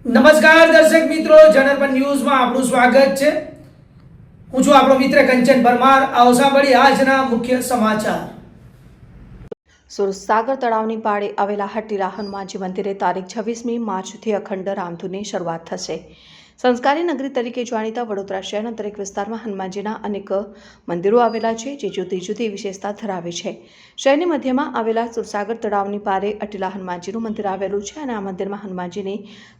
નમસ્કાર દર્શક મિત્રો, જનરપન ન્યૂઝમાં આપનું સ્વાગત છે। હું છું આપણો મિત્ર કંચન પરમાર। આવો સાંભળીએ આજના મુખ્ય સમાચાર। સુરસાગર તળાવની પાળે આવેલા હટીલા હનુમાનજી મંદિરે તારીખ 26મી માર્ચથી અખંડ રામધૂનની શરૂઆત થશે। સંસ્કારી નગરી તરીકે જાણીતા વડોદરા શહેરના દરેક વિસ્તારમાં હનુમાનજીના અનેક મંદિરો આવેલા છે, જે જુદી જુદી વિશેષતા ધરાવે છે। શહેરની મધ્યમાં આવેલા સુરસાગર તળાવની પારે અટીલા હનુમાનજીનું મંદિર આવેલું છે અને આ મંદિરમાં હનુમાનજીની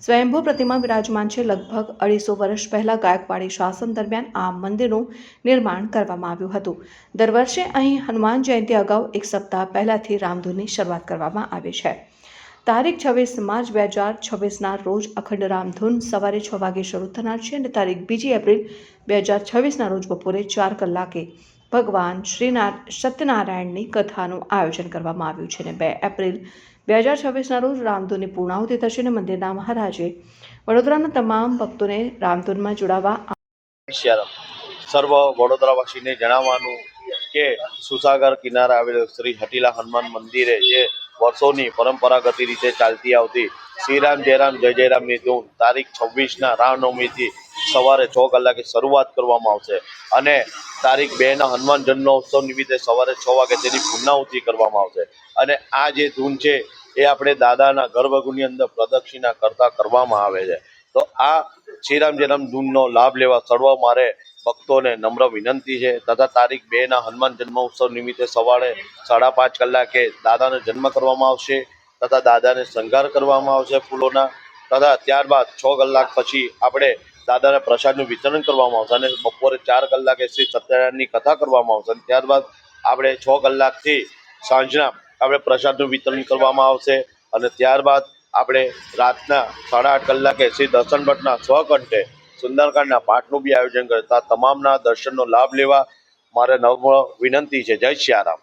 સ્વયંભૂ પ્રતિમા વિરાજમાન છે। લગભગ 250 વર્ષ પહેલા ગાયકવાડી શાસન દરમિયાન આ મંદિરનું નિર્માણ કરવામાં આવ્યું હતું। દર વર્ષે અહીં હનુમાન જયંતિ અગાઉ એક સપ્તાહ પહેલાથી રામધૂનની શરૂઆત કરવામાં આવે છે। તારીખ 26 માર્ચ 2026ના રોજ અખંડ રામધૂન સવારે 6 વાગે શરૂ થનાર છે અને તારીખ 2 એપ્રિલ 2026ના રોજ બપોરે 4 કલાકે ભગવાન શ્રી સત્યનારાયણની કથાનું આયોજન કરવામાં આવ્યું છે અને 2 એપ્રિલ 2026ના રોજ રામધૂનની પૂર્ણાહુતિ થશે અને મંદિરના મહારાજે વડોદરાના તમામ ભક્તોને રામધૂનમાં જોડાવા સર્વ વડોદરાવાસીને જણાવવાનું કે સુસાગર કિનારે આવેલ શ્રી હટીલા હનુમાન મંદિરે જે વર્ષોની પરંપરાગત રીતે ચાલતી આવતી શ્રીરામ જયરામ જય જયરામની ધૂન તારીખ 26ના રામનવમીથી સવારે 6 કલાકે શરૂઆત કરવામાં આવશે અને તારીખ 2ના હનુમાન જન્મોત્સવ નિમિત્તે સવારે 6 વાગે તેની પૂર્ણાહુતિ કરવામાં આવશે અને આ જે ધૂન છે એ આપણે દાદાના ગર્ભગૃહની અંદર પ્રદક્ષિણા કરતા કરવામાં આવે છે। તો આ શ્રીરામ જયરામ ધૂનનો લાભ લેવા સર્વ મારે ભક્તોને નમ્ર વિનંતી છે તથા તારીખ 2ના હનુમાન જન્મોત્સવ નિમિત્તે સવારે 5:30 કલાકે દાદાનો જન્મ કરવામાં આવશે તથા દાદાને શણગાર કરવામાં આવશે ફૂલોના તથા ત્યારબાદ 6 કલાક પછી આપણે દાદાને પ્રસાદનું વિતરણ કરવામાં આવશે અને બપોરે 4 કલાકે શ્રી સત્યનારાયણની કથા કરવામાં આવશે અને ત્યારબાદ આપણે 6 કલાકથી સાંજના આપણે પ્રસાદનું વિતરણ કરવામાં આવશે અને ત્યારબાદ આપણે રાતના 8:30 કલાકે શ્રી દર્શન ભટ્ટના સ્વકંઠે સુંદરકાંડના પાઠનું બી આયોજન કરતા તમામના દર્શનનો લાભ લેવા મારે નમ્ર વિનંતી છે। જય સિયારામ।